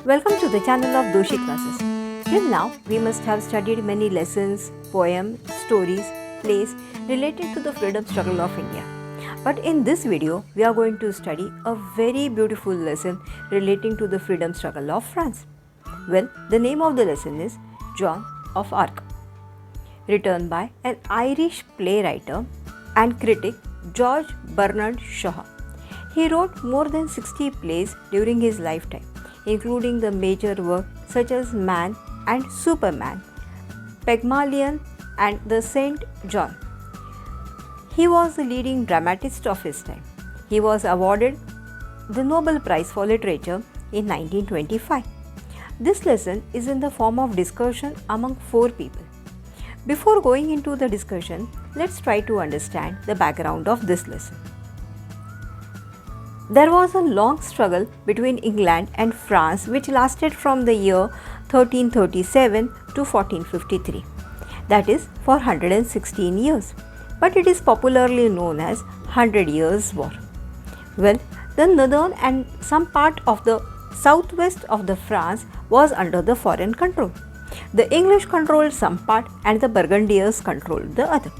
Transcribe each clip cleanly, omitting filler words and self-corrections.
Welcome to the channel of Doshi Classes. Till now, we must have studied many lessons, poems, stories, plays related to the freedom struggle of India. But in this video, we are going to study a very beautiful lesson relating to the freedom struggle of France. Well, the name of the lesson is Joan of Arc, written by an Irish playwright and critic George Bernard Shaw. He wrote more than 60 plays during his lifetime, including the major works such as Man and Superman, Pygmalion and the Saint John. He was the leading dramatist of his time. He was awarded the Nobel Prize for Literature in 1925. This lesson is in the form of discussion among 4 people. Before going into the discussion, let's try to understand the background of this lesson. There was a long struggle between England and France which lasted from the year 1337 to 1453, that is for 116 years, but it is popularly known as 100 Years' War. Well, the northern and some part of the southwest of the France was under the foreign control. The English controlled some part and the Burgundians controlled the other.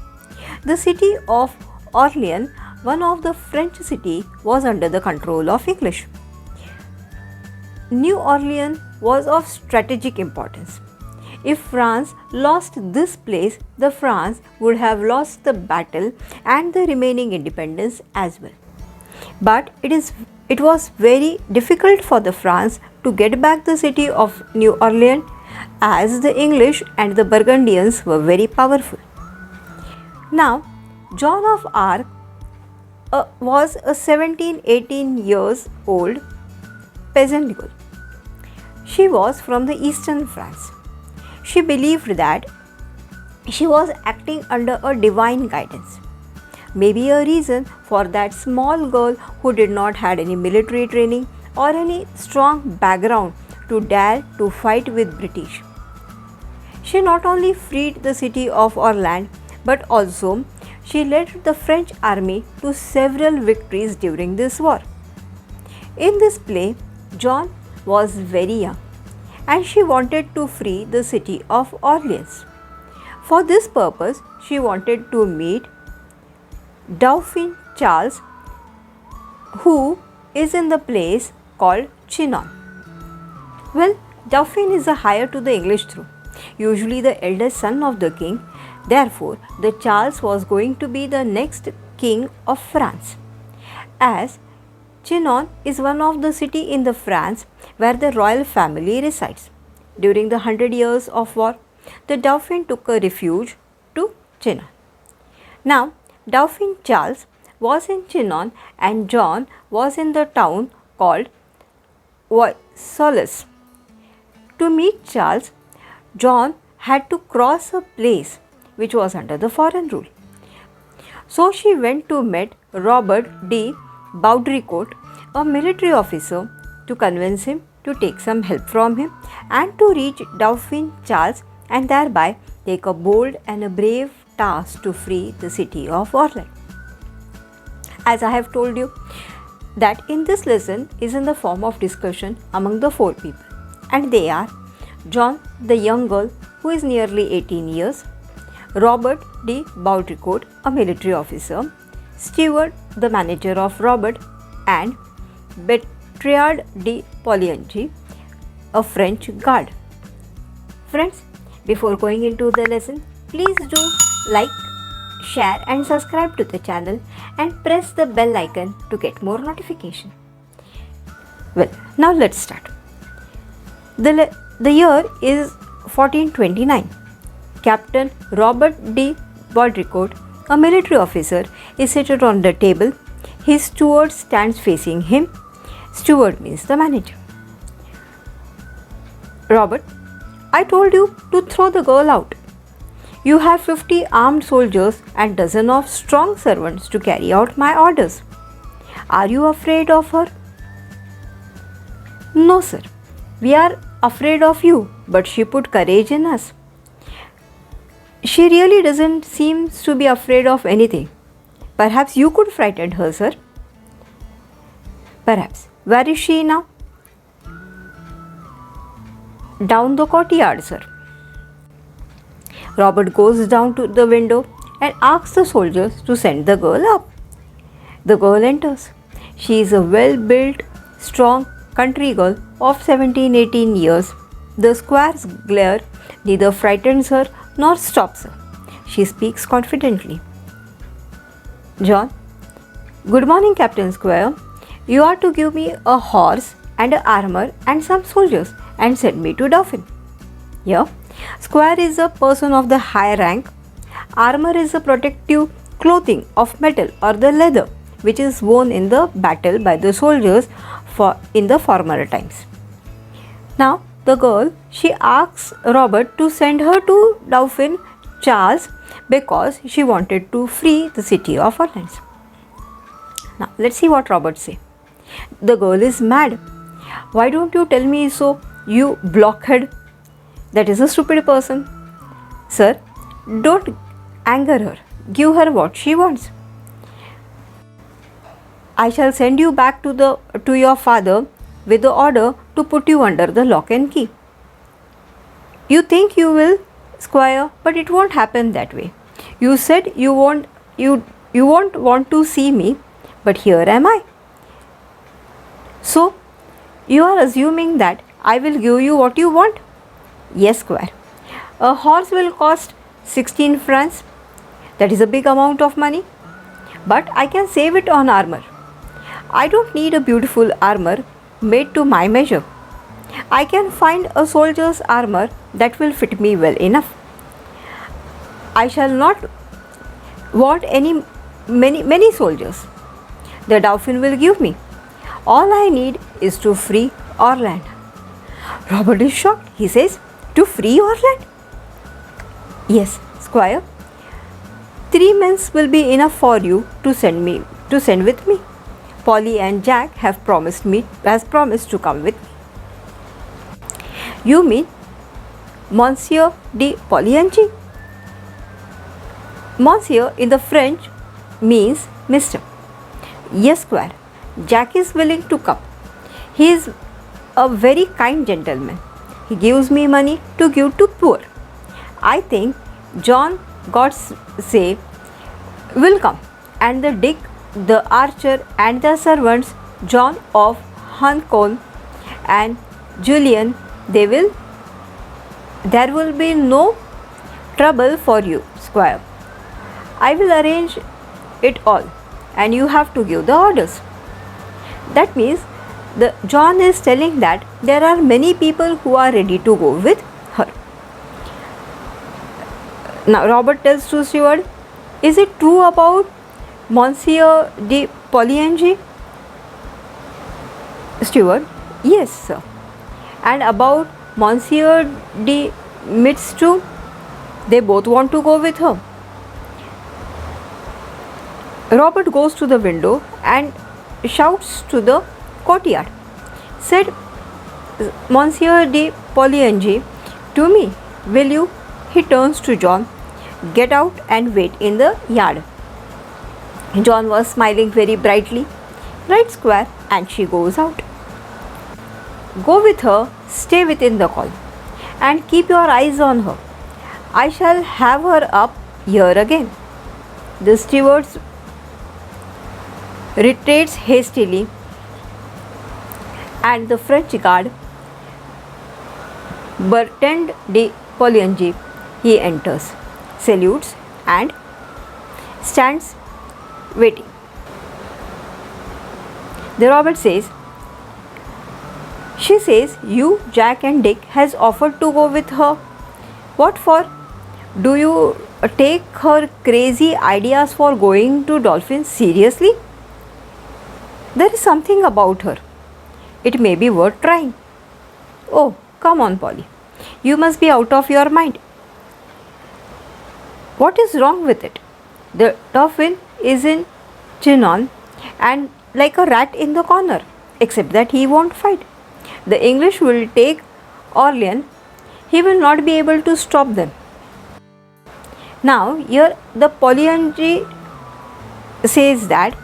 The city of Orleans, one of the French cities, was under the control of English. New Orleans was of strategic importance. If France lost this place, the France would have lost the battle and the remaining independence as well. But it was very difficult for the France to get back the city of New Orleans, as the English and the Burgundians were very powerful. Now, Joan of Arc was a 17-18 years old peasant girl. She was from the eastern France. She believed that she was acting under a divine guidance. Maybe a reason for that small girl who did not have any military training or any strong background to dare to fight with British. She not only freed the city of Orleans, but also she led the French army to several victories during this war. In this play, Joan was very young and she wanted to free the city of Orleans. For this purpose, she wanted to meet Dauphin Charles, who is in the place called Chinon. Well, Dauphin is the heir to the English throne, usually the eldest son of the king. Therefore, the Charles was going to be the next king of France. As Chinon is one of the cities in the France where the royal family resides. During the 100 Years of War, the Dauphin took a refuge to Chinon. Now, Dauphin Charles was in Chinon and Joan was in the town called Solis. To meet Charles, Joan had to cross a place which was under the foreign rule. So she went to meet Robert de Baudricourt, a military officer, to convince him to take some help from him and to reach Dauphin Charles and thereby take a bold and a brave task to free the city of Orleans. As I have told you, that in this lesson is in the form of discussion among the 4 people, and they are Joan, the young girl who is nearly 18 years, Robert de Baudricourt, a military officer, Stewart, the manager of Robert, and Bertrand de Polignacci, a French guard. Friends, before going into the lesson, please do like, share and subscribe to the channel and press the bell icon to get more notification. Well, now let's start. The year is 1429. Captain Robert de Baudricourt, a military officer, is seated on the table. His steward stands facing him. Steward means the manager. Robert, I told you to throw the girl out. You have 50 armed soldiers and dozen of strong servants to carry out my orders. Are you afraid of her? No, sir. We are afraid of you, but she put courage in us. She really doesn't seem to be afraid of anything. Perhaps you could frighten her, sir. Perhaps. Where is she now? Down the courtyard, sir. Robert goes down to the window and asks the soldiers to send the girl up. The girl enters. She is a well-built, strong country girl of 17-18 years. The squire's glare neither frightens her nor stops her. She speaks confidently. John, good morning, Captain Squire. You are to give me a horse and armor and some soldiers and send me to Dauphin. Yeah, Squire is a person of the high rank. Armor is a protective clothing of metal or the leather which is worn in the battle by the soldiers in the former times. Now, the girl, she asks Robert to send her to Dauphin Charles because she wanted to free the city of Orleans. Now, let's see what Robert says. The girl is mad. Why don't you tell me so, you blockhead? That is a stupid person. Sir, don't anger her. Give her what she wants. I shall send you back to your father with the order to put you under the lock and key. You think you will, Squire, but it won't happen that way. You said you won't want to see me, but here am I. So, you are assuming that I will give you what you want? Yes, Squire. A horse will cost 16 francs. That is a big amount of money. But I can save it on armor. I don't need a beautiful armor made to my measure. I can find a soldier's armor that will fit me well enough. I shall not want many soldiers. The Dauphin will give me. All I need is to free Orleans. Robert is shocked. He says, to free Orleans? Yes, Squire. 3 men will be enough for you to send with me. Polly and Jack has promised to come with me. You mean Monsieur de Polignac? Monsieur in the French means Mr. Yes, Squire. Jack is willing to come. He is a very kind gentleman. He gives me money to give to poor. I think John Godsay will come, and the Dick, the archer, and the servants, John of Huncombe and Julian, there will be no trouble for you, Squire. I will arrange it all, and you have to give the orders. That means John is telling that there are many people who are ready to go with her. Now Robert tells to Steward, is it true about Monsieur de Polignac? Steward, yes, sir. And about Monsieur de Midstrew, they both want to go with her. Robert goes to the window and shouts to the courtyard. Said Monsieur de Polignac, to me, will you? He turns to John. Get out and wait in the yard. John was smiling very brightly. Right, Squire, and she goes out. Go with her, stay within the call, and keep your eyes on her. I shall have her up here again. The steward retreats hastily, and the French guard, Bertrand de Polignac, he enters, salutes, and stands waiting. The Robert says, she says you, Jack and Dick has offered to go with her. What for? Do you take her crazy ideas for going to Dauphin seriously? There is something about her. It may be worth trying. Oh, come on, Polly. You must be out of your mind. What is wrong with it? The Dauphin is in Chinon and like a rat in the corner, except that he won't fight. The English will take Orleans. He will not be able to stop them. Now, here the Polignac says that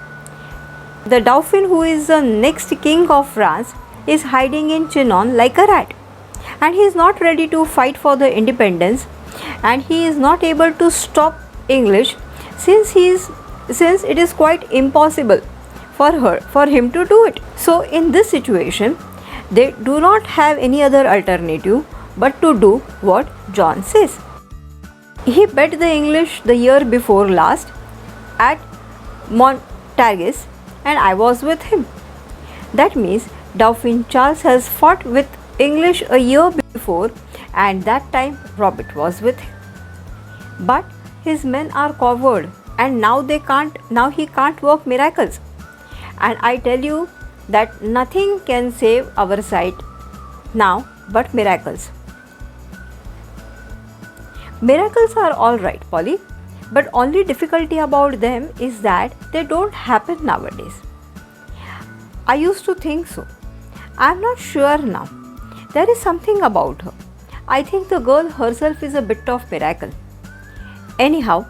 the Dauphin, who is the next king of France, is hiding in Chinon like a rat. and he is not ready to fight for the independence, and he is not able to stop English, since it is quite impossible for him to do it. So in this situation, they do not have any other alternative but to do what John says. He bet the English the year before last at Montargis, and I was with him. That means Dauphin Charles has fought with English a year before, and that time Robert was with him. But his men are coward, and now he can't work miracles. And I tell you that nothing can save our side now but miracles. Miracles are all right, Polly, but only difficulty about them is that they don't happen nowadays. I used to think so. I am not sure now. There is something about her. I think the girl herself is a bit of miracle. Anyhow,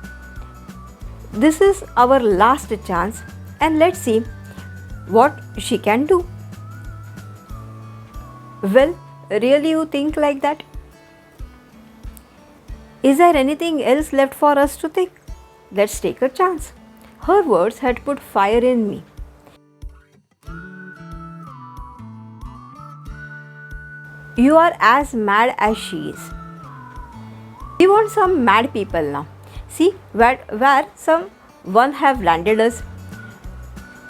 this is our last chance, and let's see what she can do. Well, really you think like that? Is there anything else left for us to think? Let's take a chance. Her words had put fire in me. You are as mad as she is. We want some mad people now. See where someone have landed us.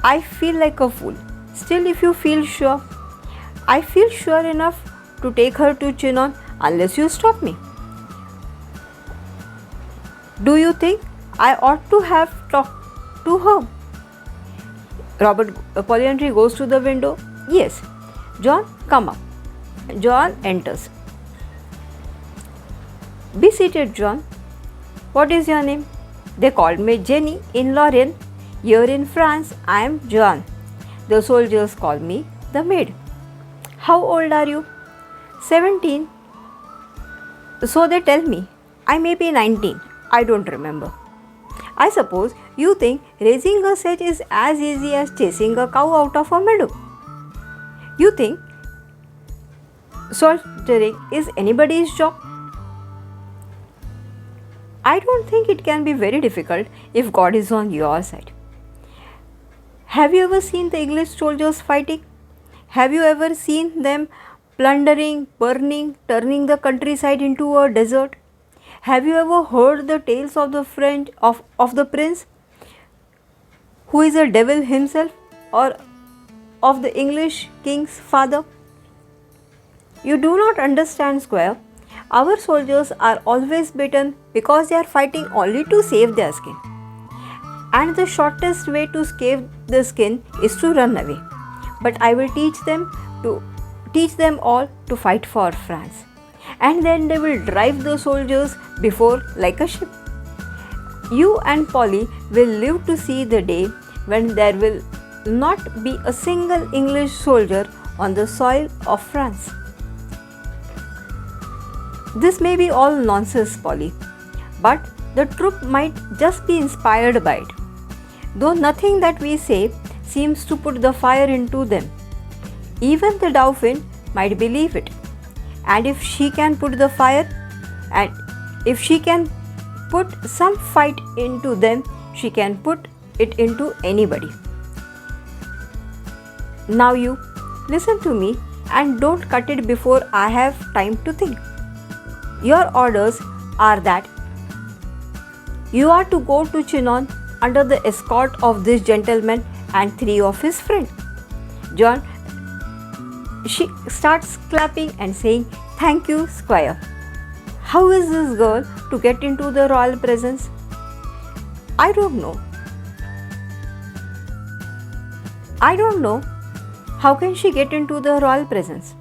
I feel like a fool. Still, if you feel sure, I feel sure enough to take her to Chinon unless you stop me. Do you think I ought to have talked to her? Robert Polly goes to the window. Yes. John, come up. John enters. Be seated, John. What is your name? They called me Jenny in Lorraine. Here in France, I am John. The soldiers call me the maid. How old are you? 17. So they tell me. I may be 19. I don't remember. I suppose you think raising a sedge is as easy as chasing a cow out of a meadow. You think soldiering is anybody's job? I don't think it can be very difficult if God is on your side. Have you ever seen the English soldiers fighting? Have you ever seen them plundering, burning, turning the countryside into a desert? Have you ever heard the tales of the French of the prince who is a devil himself, or of the English king's father? You do not understand, Squire. Our soldiers are always beaten because they are fighting only to save their skin. And the shortest way to save the skin is to run away. But I will teach them all to fight for France. And then they will drive the soldiers before like a ship. You and Polly will live to see the day when there will not be a single English soldier on the soil of France. This may be all nonsense, Polly, but the troop might just be inspired by it. Though nothing that we say seems to put the fire into them, even the Dauphin might believe it. And if she can put the fire, and if she can put some fight into them, she can put it into anybody. Now you listen to me and don't cut it before I have time to think. Your orders are that you are to go to Chinon under the escort of this gentleman and 3 of his friends. John, she starts clapping and saying, "Thank you, Squire." How is this girl to get into the royal presence? I don't know. How can she get into the royal presence?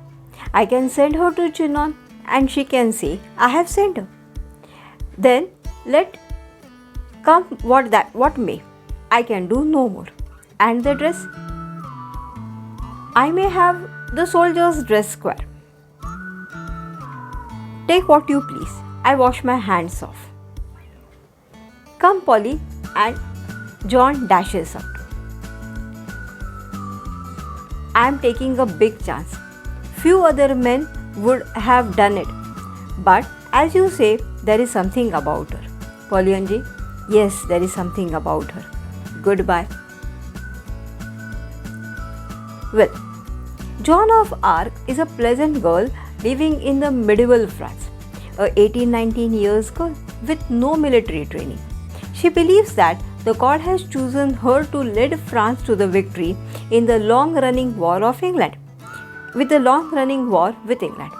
I can send her to Chinon and she can say, I have sent her. Then let come what may. I can do no more. And the dress? I may have the soldier's dress, Squire. Take what you please. I wash my hands off. Come, Polly, and John dashes out. I am taking a big chance. Few other men would have done it. But as you say, there is something about her. Pauline ji, yes, there is something about her. Goodbye. Well, Joan of Arc is a pleasant girl living in the medieval France, a 18-19 years girl with no military training. She believes that the God has chosen her to lead France to the victory in the long-running war of England, with England.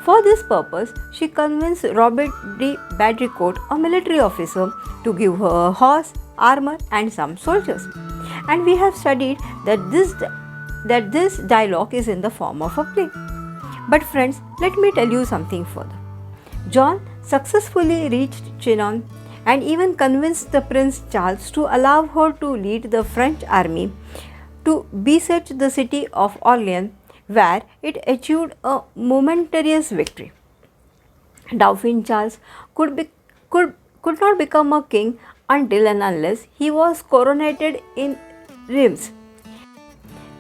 For this purpose, she convinced Robert de Baudricourt, a military officer, to give her a horse, armor, and some soldiers. And we have studied that this dialogue is in the form of a play. But friends, let me tell you something further. John successfully reached Chinon and even convinced the Prince Charles to allow her to lead the French army to besiege the city of Orleans, where it achieved a momentary victory. Dauphin Charles could not become a king until and unless he was coronated in Reims.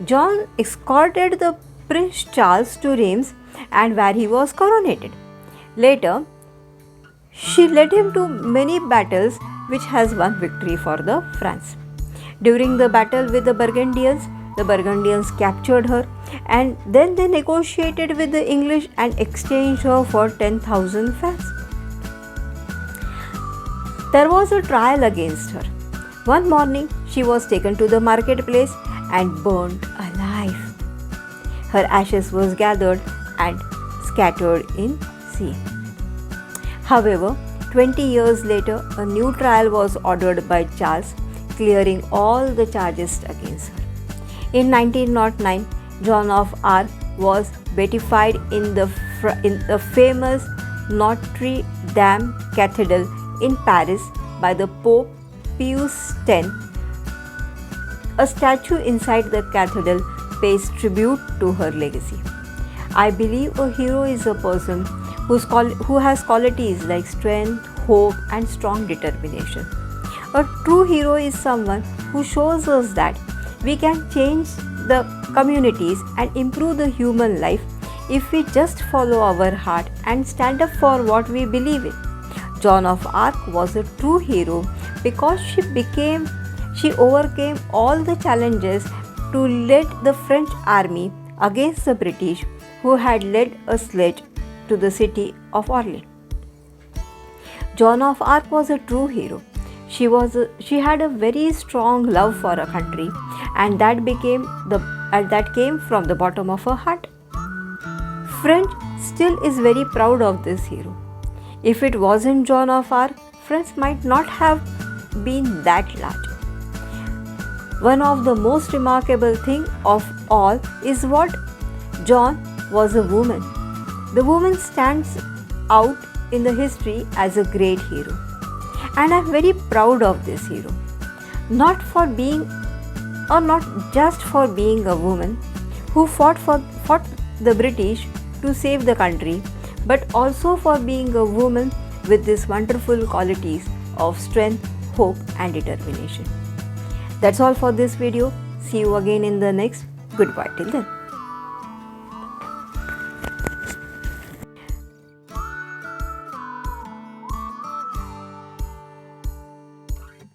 John escorted the Prince Charles to Reims and where he was coronated. Later, she led him to many battles which has won victory for the France. During the battle with the Burgundians captured her and then they negotiated with the English and exchanged her for 10,000 francs. There was a trial against her. One morning, she was taken to the marketplace and burnt alive. Her ashes was gathered and scattered in sea. However, 20 years later, a new trial was ordered by Charles, clearing all the charges against her. In 1909, Joan of Arc was beatified in the famous Notre Dame Cathedral in Paris by the Pope Pius X. A statue inside the cathedral pays tribute to her legacy. I believe a hero is a person who has qualities like strength, hope, and strong determination. A true hero is someone who shows us that we can change the communities and improve the human life if we just follow our heart and stand up for what we believe in. Joan of Arc was a true hero because she overcame all the challenges to lead the French army against the British who had led a siege to the city of Orleans. Joan of Arc was a true hero. She had a very strong love for her country and that came from the bottom of her heart. France still is very proud of this hero. If it wasn't Joan of Arc, France might not have been that large. One of the most remarkable things of all is what Joan was a woman. The woman stands out in the history as a great hero. And I am very proud of this hero. Not just for being a woman who fought the British to save the country, but also for being a woman with these wonderful qualities of strength, hope, and determination. That's all for this video. See you again in the next. Goodbye till then.